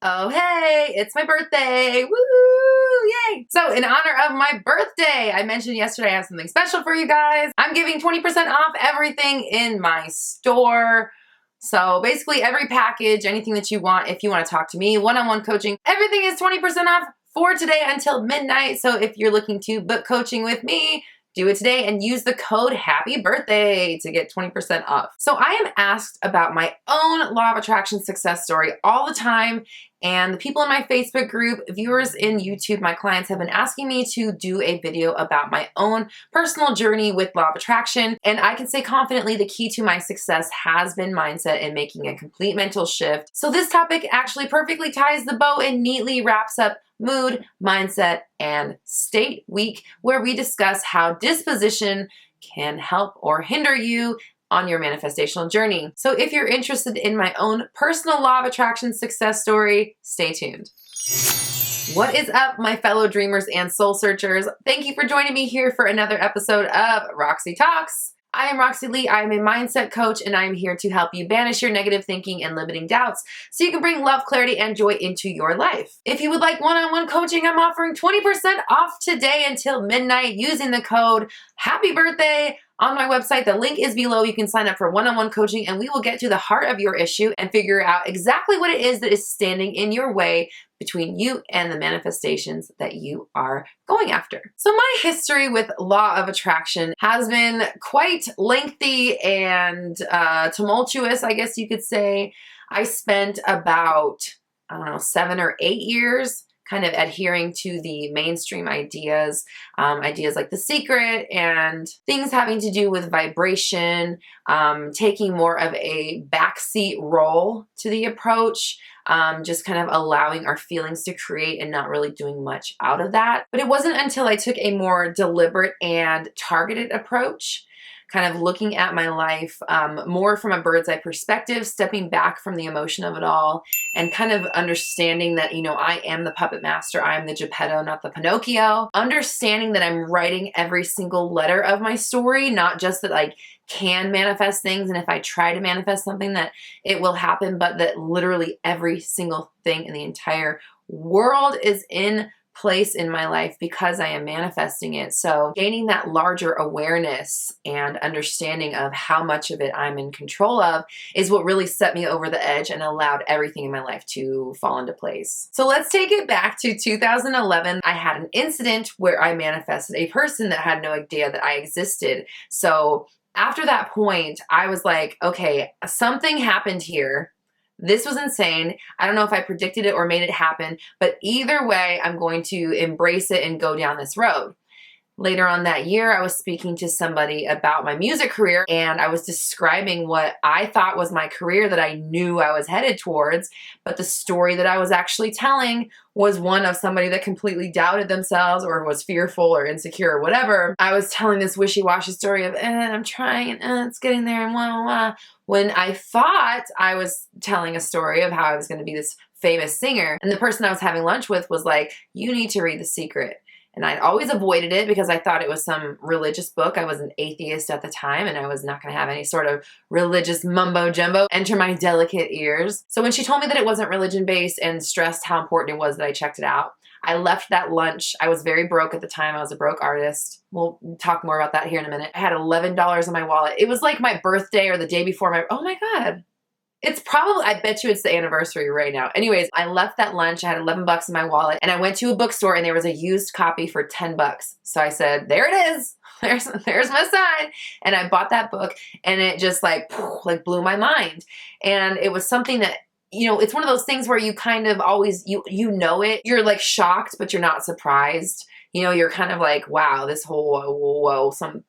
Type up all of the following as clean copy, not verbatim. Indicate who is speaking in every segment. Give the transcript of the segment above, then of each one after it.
Speaker 1: Oh, hey, it's my birthday. Woo! Yay! So in honor of my birthday, I mentioned yesterday I have something special for you guys. I'm giving 20% off everything in my store. So basically every package, anything that you want, if you want to talk to me, one-on-one coaching, everything is 20% off for today until midnight. So if you're looking to book coaching with me, do it today and use the code Happy Birthday to get 20% off. So I am asked about my own law of attraction success story all the time. And the people in my Facebook group, viewers in YouTube, my clients have been asking me to do a video about my own personal journey with law of attraction. And I can say confidently the key to my success has been mindset and making a complete mental shift. So this topic actually perfectly ties the bow and neatly wraps up mood, mindset, and state week, where we discuss how disposition can help or hinder you on your manifestational journey. So if you're interested in my own personal law of attraction success story, stay tuned. What is up, my fellow dreamers and soul searchers? Thank you for joining me here for another episode of Roxy Talks. I am Roxy Lee. I am a mindset coach, and I am here to help you banish your negative thinking and limiting doubts so you can bring love, clarity, and joy into your life. If you would like one-on-one coaching, I'm offering 20% off today until midnight using the code Happy Birthday on my website. The link is below. You can sign up for one-on-one coaching, and we will get to the heart of your issue and figure out exactly what it is that is standing in your way between you and the manifestations that you are going after. So my history with law of attraction has been quite lengthy and tumultuous, I guess you could say. I spent about, 7 or 8 years kind of adhering to the mainstream ideas like The Secret and things having to do with vibration, taking more of a backseat role to the approach, just kind of allowing our feelings to create and not really doing much out of that. But it wasn't until I took a more deliberate and targeted approach, kind of looking at my life more from a bird's eye perspective, stepping back from the emotion of it all, and kind of understanding that, I am the puppet master. I am the Geppetto, not the Pinocchio. Understanding that I'm writing every single letter of my story, not just that I can manifest things, and if I try to manifest something that it will happen, but that literally every single thing in the entire world is in place in my life because I am manifesting it. So gaining that larger awareness and understanding of how much of it I'm in control of is what really set me over the edge and allowed everything in my life to fall into place. So let's take it back to 2011. I had an incident where I manifested a person that had no idea that I existed. So after that point, I was like, okay, something happened here. This was insane. I don't know if I predicted it or made it happen, but either way, I'm going to embrace it and go down this road. Later on that year, I was speaking to somebody about my music career, and I was describing what I thought was my career that I knew I was headed towards, but the story that I was actually telling was one of somebody that completely doubted themselves or was fearful or insecure or whatever. I was telling this wishy-washy story of, I'm trying, and it's getting there, and blah. When I thought I was telling a story of how I was going to be this famous singer, and the person I was having lunch with was like, you need to read The Secret. And I'd always avoided it because I thought it was some religious book. I was an atheist at the time, and I was not going to have any sort of religious mumbo jumbo enter my delicate ears. So when she told me that it wasn't religion-based and stressed how important it was that I checked it out, I left that lunch. I was very broke at the time. I was a broke artist. We'll talk more about that here in a minute. I had $11 in my wallet. It was like my birthday or the day before oh my God. It's probably, I bet you it's the anniversary right now. Anyways, I left that lunch. I had $11 in my wallet, and I went to a bookstore, and there was a used copy for $10. So I said, there it is. There's my sign. And I bought that book, and it just like blew my mind. And it was something that, it's one of those things where you kind of always, you know it. You're like shocked, but you're not surprised. You're kind of like, wow, this whole,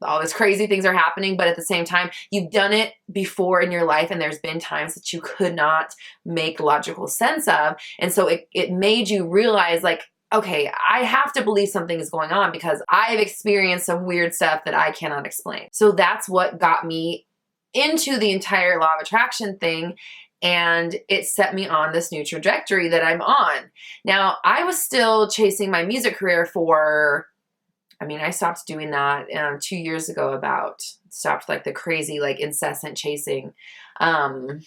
Speaker 1: all these crazy things are happening. But at the same time, you've done it before in your life, and there's been times that you could not make logical sense of. And so it made you realize, like, okay, I have to believe something is going on because I've experienced some weird stuff that I cannot explain. So that's what got me into the entire law of attraction thing. And it set me on this new trajectory that I'm on. Now, I was still chasing my music career for I mean, I stopped doing that 2 years ago about. Stopped like the crazy, like incessant chasing. Um,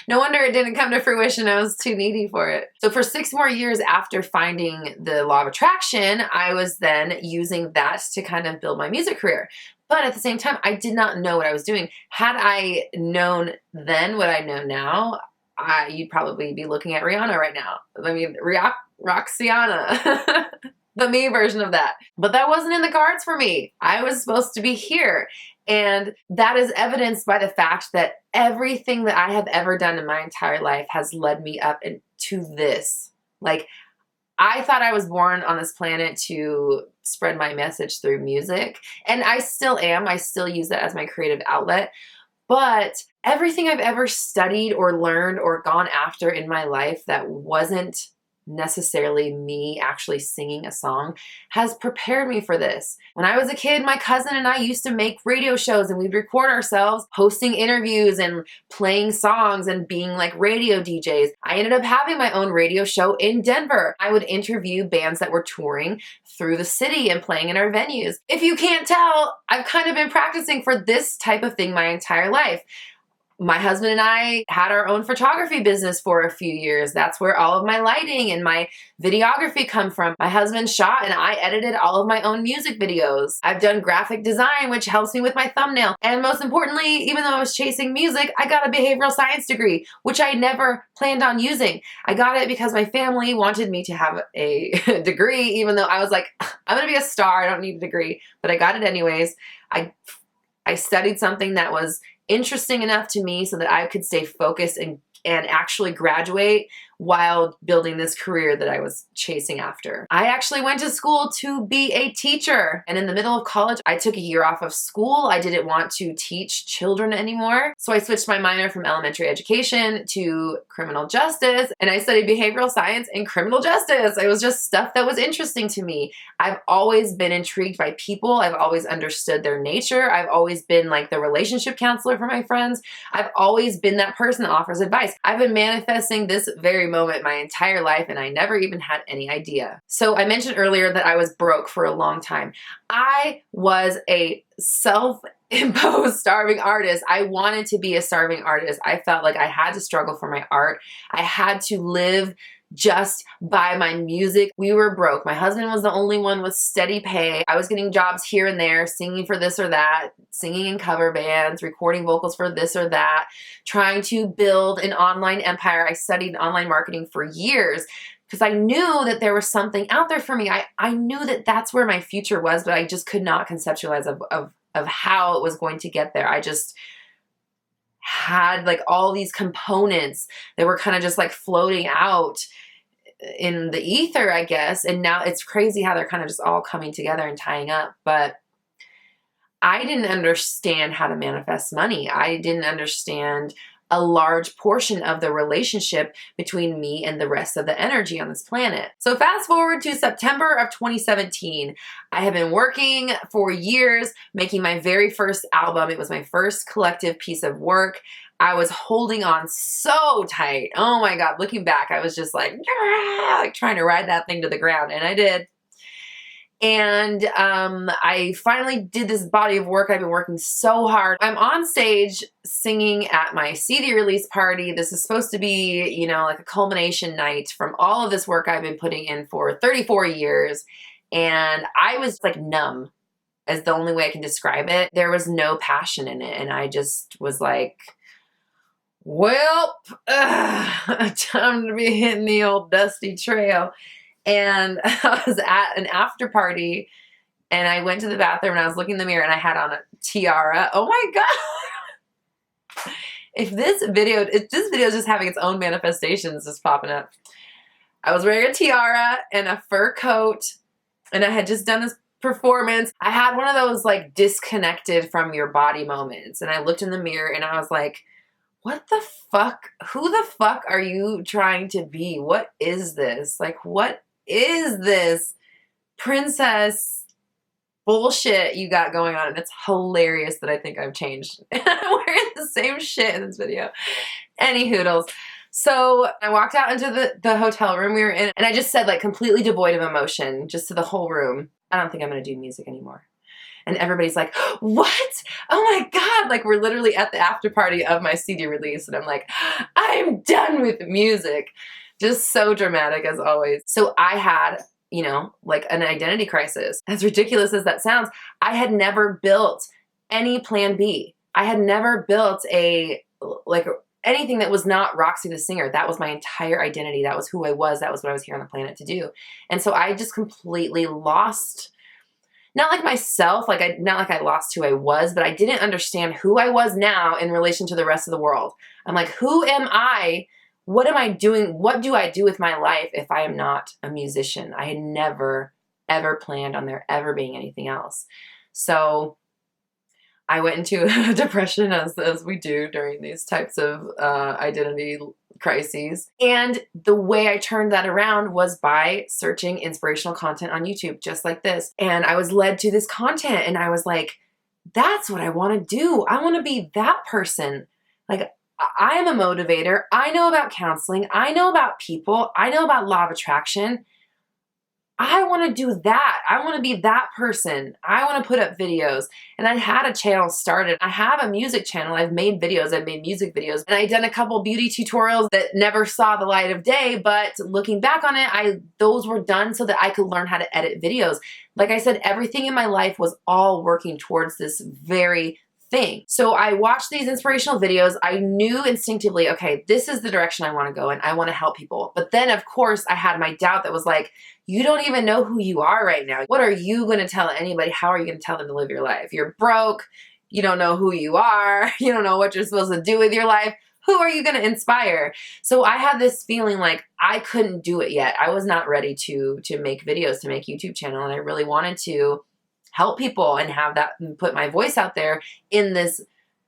Speaker 1: no wonder it didn't come to fruition. I was too needy for it. So for 6 more years after finding the law of attraction, I was then using that to kind of build my music career. But at the same time, I did not know what I was doing. Had I known then what I know now, you'd probably be looking at Rihanna right now. I mean, Roxyana. The me version of that. But that wasn't in the cards for me. I was supposed to be here. And that is evidenced by the fact that everything that I have ever done in my entire life has led me up into this. Like, I thought I was born on this planet to spread my message through music. And I still am. I still use that as my creative outlet. But everything I've ever studied or learned or gone after in my life that wasn't necessarily me actually singing a song has prepared me for this. When I was a kid, my cousin and I used to make radio shows and we'd record ourselves hosting interviews and playing songs and being like radio DJs. I ended up having my own radio show in Denver. I would interview bands that were touring through the city and playing in our venues. If you can't tell, I've kind of been practicing for this type of thing my entire life. My husband and I had our own photography business for a few years. That's where all of my lighting and my videography come from. My husband shot and I edited all of my own music videos. I've done graphic design, which helps me with my thumbnail. And most importantly, even though I was chasing music, I got a behavioral science degree, which I never planned on using. I got it because my family wanted me to have a degree, even though I was like, I'm gonna be a star, I don't need a degree, but I got it anyways. I studied something that was interesting enough to me so that I could stay focused and actually graduate while building this career that I was chasing after. I actually went to school to be a teacher. And in the middle of college, I took a year off of school. I didn't want to teach children anymore. So I switched my minor from elementary education to criminal justice. And I studied behavioral science and criminal justice. It was just stuff that was interesting to me. I've always been intrigued by people. I've always understood their nature. I've always been like the relationship counselor for my friends. I've always been that person that offers advice. I've been manifesting this very moment my entire life and I never even had any idea. So I mentioned earlier that I was broke for a long time. I was a self-imposed starving artist. I wanted to be a starving artist. I felt like I had to struggle for my art. I had to live just by my music. We were broke. My husband was the only one with steady pay. I was getting jobs here and there, singing for this or that, singing in cover bands, recording vocals for this or that, trying to build an online empire. I studied online marketing for years because I knew that there was something out there for me. I knew that that's where my future was, but I just could not conceptualize of how it was going to get there. I just had like all these components that were kind of just like floating out in the ether, I guess. And now it's crazy how they're kind of just all coming together and tying up. But I didn't understand how to manifest money. I didn't understand a large portion of the relationship between me and the rest of the energy on this planet. So fast forward to September of 2017. I have been working for years, making my very first album. It was my first collective piece of work. I was holding on so tight. Oh my God, looking back, I was just like trying to ride that thing to the ground, and I did. And I finally did this body of work. I've been working so hard. I'm on stage singing at my CD release party. This is supposed to be, you know, like a culmination night from all of this work I've been putting in for 34 years. And I was like numb, as the only way I can describe it. There was no passion in it. And I just was like, well, time to be hitting the old dusty trail. And I was at an after party and I went to the bathroom and I was looking in the mirror and I had on a tiara. Oh my God. If this video is just having its own manifestations just popping up. I was wearing a tiara and a fur coat and I had just done this performance. I had one of those like disconnected from your body moments. And I looked in the mirror and I was like, what the fuck? Who the fuck are you trying to be? What is this? Like, what is this princess bullshit you got going on? And it's hilarious that I think I've changed. I'm wearing the same shit in this video. Any hoodles. So I walked out into the hotel room we were in, and I just said, like, completely devoid of emotion, just to the whole room, I don't think I'm going to do music anymore. And everybody's like, what? Oh my God. Like, we're literally at the after party of my CD release. And I'm like, I'm done with music. Just so dramatic as always. So I had, you know, like an identity crisis. As ridiculous as that sounds, I had never built any plan B. I had never built anything that was not Roxy the singer. That was my entire identity. That was who I was. That was what I was here on the planet to do. And so I just completely lost, not like myself, not like I lost who I was, but I didn't understand who I was now in relation to the rest of the world. I'm like, who am I? What am I doing? What do I do with my life if I am not a musician? I had never, ever planned on there ever being anything else. So I went into a depression, as we do during these types of identity crises. And the way I turned that around was by searching inspirational content on YouTube, just like this. And I was led to this content, and I was like, that's what I want to do. I want to be that person. Like, I am a motivator. I know about counseling. I know about people. I know about law of attraction. I want to do that. I want to be that person. I want to put up videos. And I had a channel started. I have a music channel. I've made videos. I've made music videos. And I've done a couple beauty tutorials that never saw the light of day. But looking back on it, those were done so that I could learn how to edit videos. Like I said, everything in my life was all working towards this very thing. So I watched these inspirational videos. I knew instinctively, okay, this is the direction I want to go and I want to help people. But then of course I had my doubt that was like, you don't even know who you are right now. What are you going to tell anybody? How are you going to tell them to live your life? You're broke. You don't know who you are. You don't know what you're supposed to do with your life. Who are you going to inspire? So I had this feeling like I couldn't do it yet. I was not ready to make videos, to make YouTube channel. And I really wanted to help people and have that, and put my voice out there in this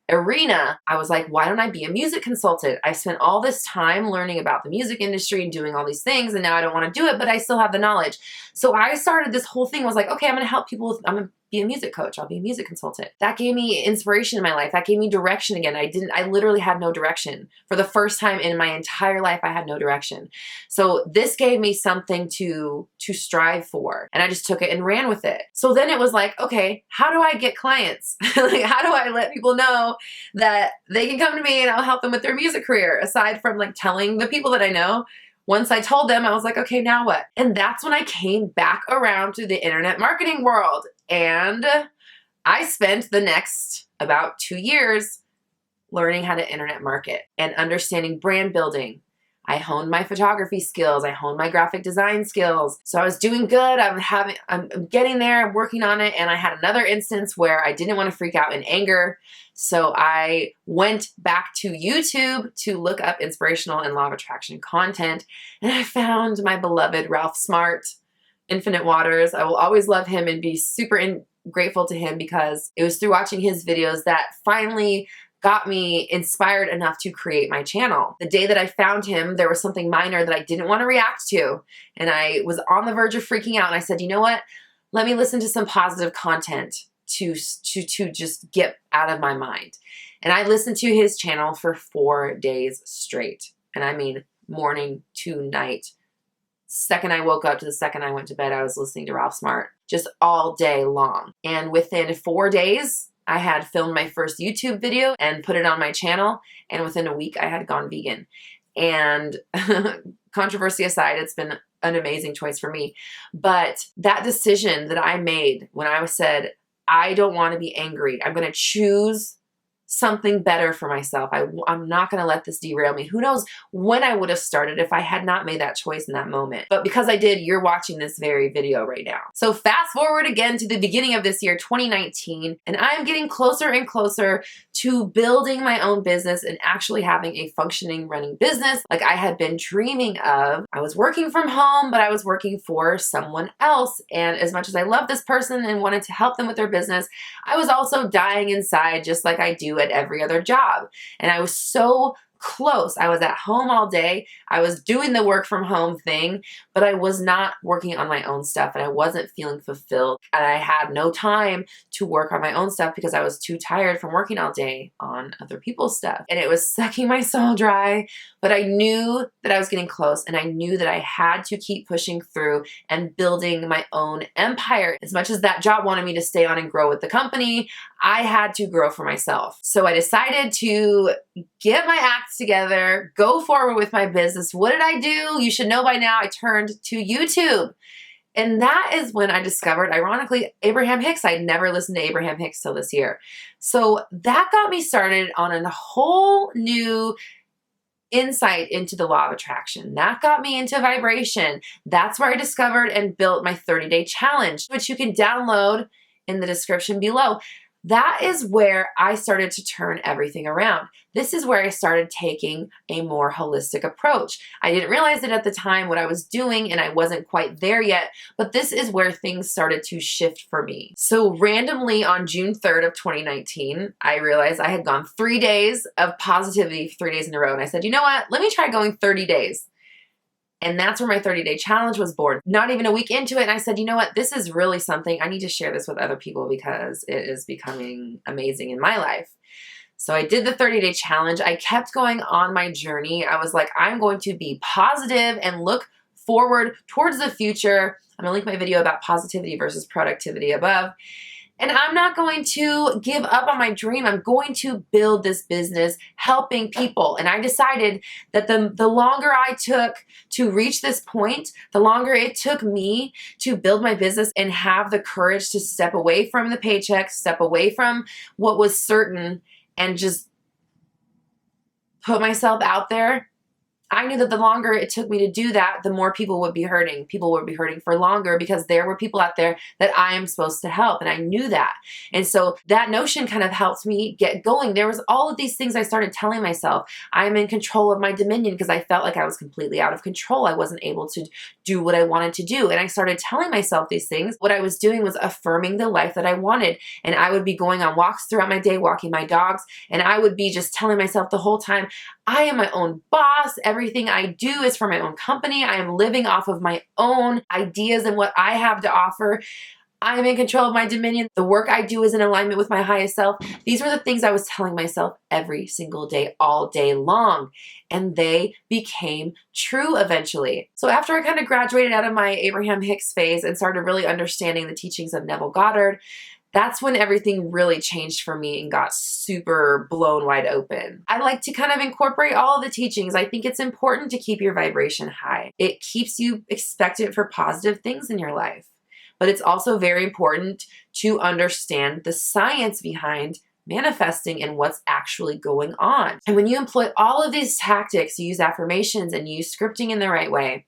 Speaker 1: arena. I was like, why don't I be a music consultant? I spent all this time learning about the music industry and doing all these things, and now I don't want to do it, but I still have the knowledge. So I started this whole thing, was like, okay, I'm going to help people I'm going to be a music coach. I'll be a music consultant. That gave me inspiration in my life. That gave me direction again. I literally had no direction. For the first time in my entire life, I had no direction. So this gave me something to strive for. And I just took it and ran with it. So then it was like, okay, how do I get clients? Like, how do I let people know that they can come to me and I'll help them with their music career, aside from like telling the people that I know? Once I told them, I was like, okay, now what? And that's when I came back around to the internet marketing world. And I spent the next about 2 years learning how to internet market and understanding brand building. I honed my photography skills. I honed my graphic design skills. So I was doing good. I'm getting there. I'm working on it. And I had another instance where I didn't want to freak out in anger. So I went back to YouTube to look up inspirational and law of attraction content. And I found my beloved Ralph Smart, Infinite Waters. I will always love him and be super grateful to him, because it was through watching his videos that finally got me inspired enough to create my channel. The day that I found him, there was something minor that I didn't want to react to. And I was on the verge of freaking out. And I said, you know what? Let me listen to some positive content to just get out of my mind. And I listened to his channel for 4 days straight. And I mean, morning to night. Second I woke up to the second I went to bed, I was listening to Ralph Smart just all day long. And within 4 days, I had filmed my first YouTube video and put it on my channel. And within a week, I had gone vegan. And controversy aside, it's been an amazing choice for me. But that decision that I made when I said, I don't want to be angry, I'm going to choose something better for myself. I'm not going to let this derail me. Who knows when I would have started if I had not made that choice in that moment. But because I did, you're watching this very video right now. So fast forward again to the beginning of this year, 2019, and I'm getting closer and closer to building my own business and actually having a functioning running business like I had been dreaming of. I was working from home, but I was working for someone else. And as much as I love this person and wanted to help them with their business, I was also dying inside, just like I do at every other job. And I was so close. I was at home all day. I was doing the work from home thing, but I was not working on my own stuff and I wasn't feeling fulfilled. And I had no time to work on my own stuff because I was too tired from working all day on other people's stuff. And it was sucking my soul dry, but I knew that I was getting close and I knew that I had to keep pushing through and building my own empire. As much as that job wanted me to stay on and grow with the company, I had to grow for myself. So I decided to get my act together, go forward with my business. What did I do? You should know by now I turned to YouTube. And that is when I discovered, ironically, Abraham Hicks. I'd never listened to Abraham Hicks till this year. So that got me started on a whole new insight into the law of attraction. That got me into vibration. That's where I discovered and built my 30-day challenge, which you can download in the description below. That is where I started to turn everything around. This is where I started taking a more holistic approach. I didn't realize it at the time what I was doing and I wasn't quite there yet, but this is where things started to shift for me. So randomly on June 3rd of 2019, I realized I had gone 3 days of positivity, 3 days in a row. And I said, you know what? Let me try going 30 days. And that's where my 30-day challenge was born. Not even a week into it. And I said, you know what? This is really something. I need to share this with other people because it is becoming amazing in my life. So I did the 30-day challenge. I kept going on my journey. I was like, I'm going to be positive and look forward towards the future. I'm going to link my video about positivity versus productivity above. And I'm not going to give up on my dream. I'm going to build this business helping people. And I decided that the longer I took to reach this point, the longer it took me to build my business and have the courage to step away from the paycheck, step away from what was certain, and just put myself out there. I knew that the longer it took me to do that, the more people would be hurting. People would be hurting for longer because there were people out there that I am supposed to help. And I knew that. And so that notion kind of helped me get going. There was all of these things I started telling myself. I'm in control of my dominion because I felt like I was completely out of control. I wasn't able to do what I wanted to do. And I started telling myself these things. What I was doing was affirming the life that I wanted. And I would be going on walks throughout my day, walking my dogs. And I would be just telling myself the whole time, I am my own boss. Everything I do is for my own company. I am living off of my own ideas and what I have to offer. I am in control of my dominion. The work I do is in alignment with my highest self. These were the things I was telling myself every single day, all day long. And they became true eventually. So after I kind of graduated out of my Abraham Hicks phase and started really understanding the teachings of Neville Goddard, that's when everything really changed for me and got super blown wide open. I like to kind of incorporate all of the teachings. I think it's important to keep your vibration high. It keeps you expectant for positive things in your life. But it's also very important to understand the science behind manifesting and what's actually going on. And when you employ all of these tactics, you use affirmations and you use scripting in the right way,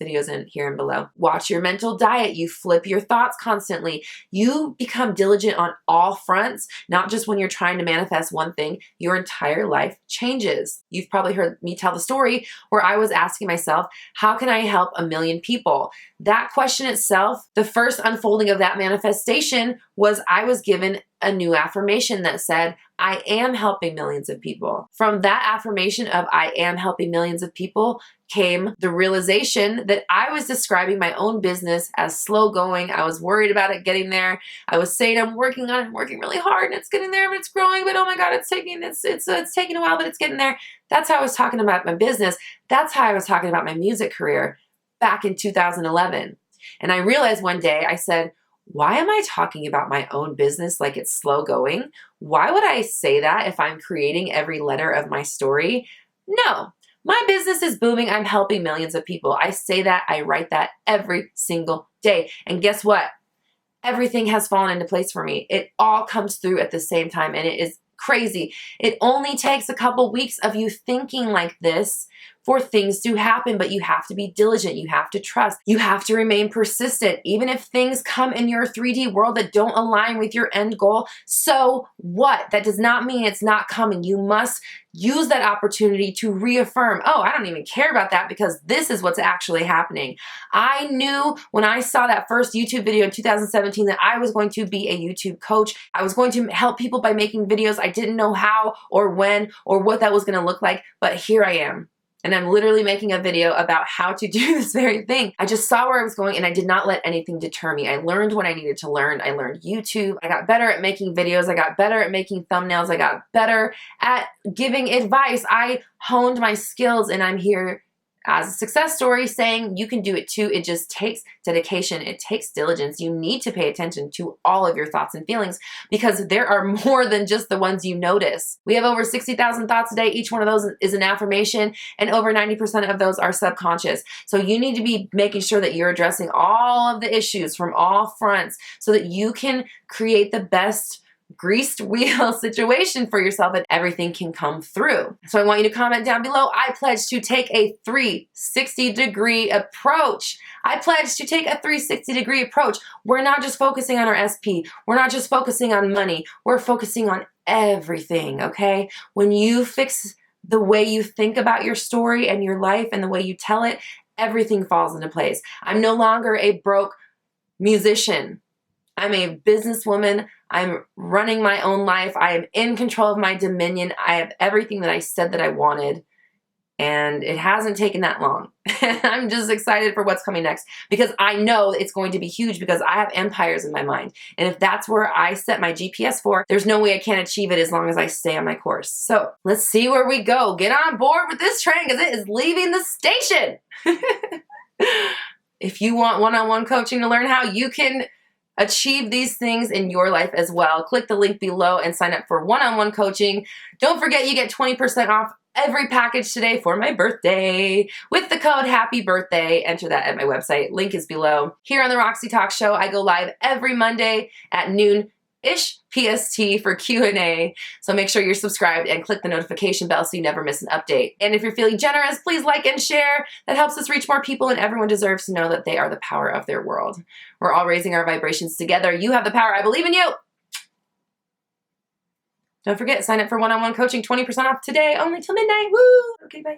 Speaker 1: videos in here and below. Watch your mental diet. You flip your thoughts constantly. You become diligent on all fronts, not just when you're trying to manifest one thing. Your entire life changes. You've probably heard me tell the story where I was asking myself, how can I help 1 million people? That question itself, the first unfolding of that manifestation was I was given a new affirmation that said, I am helping millions of people. From that affirmation of I am helping millions of people came the realization that I was describing my own business as slow going. I was worried about it getting there. I was saying I'm working on it, I'm working really hard and it's getting there, but it's growing, but oh my God, it's taking a while, but it's getting there. That's how I was talking about my business. That's how I was talking about my music career back in 2011. And I realized one day, I said, why am I talking about my own business like it's slow going? Why would I say that if I'm creating every letter of my story? No, my business is booming. I'm helping millions of people. I say that, I write that every single day. And guess what? Everything has fallen into place for me. It all comes through at the same time and it is crazy. It only takes a couple weeks of you thinking like this for things to happen, but you have to be diligent. You have to trust. You have to remain persistent. Even if things come in your 3D world that don't align with your end goal, so what? That does not mean it's not coming. You must use that opportunity to reaffirm, oh, I don't even care about that because this is what's actually happening. I knew when I saw that first YouTube video in 2017 that I was going to be a YouTube coach. I was going to help people by making videos. I didn't know how or when or what that was going to look like, but here I am. And I'm literally making a video about how to do this very thing. I just saw where I was going and I did not let anything deter me. I learned what I needed to learn. I learned YouTube. I got better at making videos. I got better at making thumbnails. I got better at giving advice. I honed my skills and I'm here as a success story saying you can do it too. It just takes dedication. It takes diligence. You need to pay attention to all of your thoughts and feelings because there are more than just the ones you notice. We have over 60,000 thoughts a day. Each one of those is an affirmation and over 90% of those are subconscious. So you need to be making sure that you're addressing all of the issues from all fronts so that you can create the best greased wheel situation for yourself and everything can come through. So I want you to comment down below. I pledge to take a 360-degree approach. I pledge to take a 360-degree approach. We're not just focusing on our SP. We're not just focusing on money. We're focusing on everything, okay? When you fix the way you think about your story and your life and the way you tell it, everything falls into place. I'm no longer a broke musician. I'm a businesswoman. I'm running my own life. I am in control of my dominion. I have everything that I said that I wanted. And it hasn't taken that long. I'm just excited for what's coming next because I know it's going to be huge because I have empires in my mind. And if that's where I set my GPS for, there's no way I can't achieve it as long as I stay on my course. So let's see where we go. Get on board with this train because it is leaving the station. If you want one-on-one coaching to learn how you can achieve these things in your life as well, click the link below and sign up for one-on-one coaching. Don't forget you get 20% off every package today for my birthday with the code Happy Birthday. Enter that at my website. Link is below. Here on the Roxy Talk Show, I go live every Monday at noon-ish PST for Q&A. So make sure you're subscribed and click the notification bell so you never miss an update. And if you're feeling generous, please like and share. That helps us reach more people and everyone deserves to know that they are the power of their world. We're all raising our vibrations together. You have the power. I believe in you. Don't forget, sign up for one-on-one coaching, 20% off today, only till midnight. Woo! Okay, bye.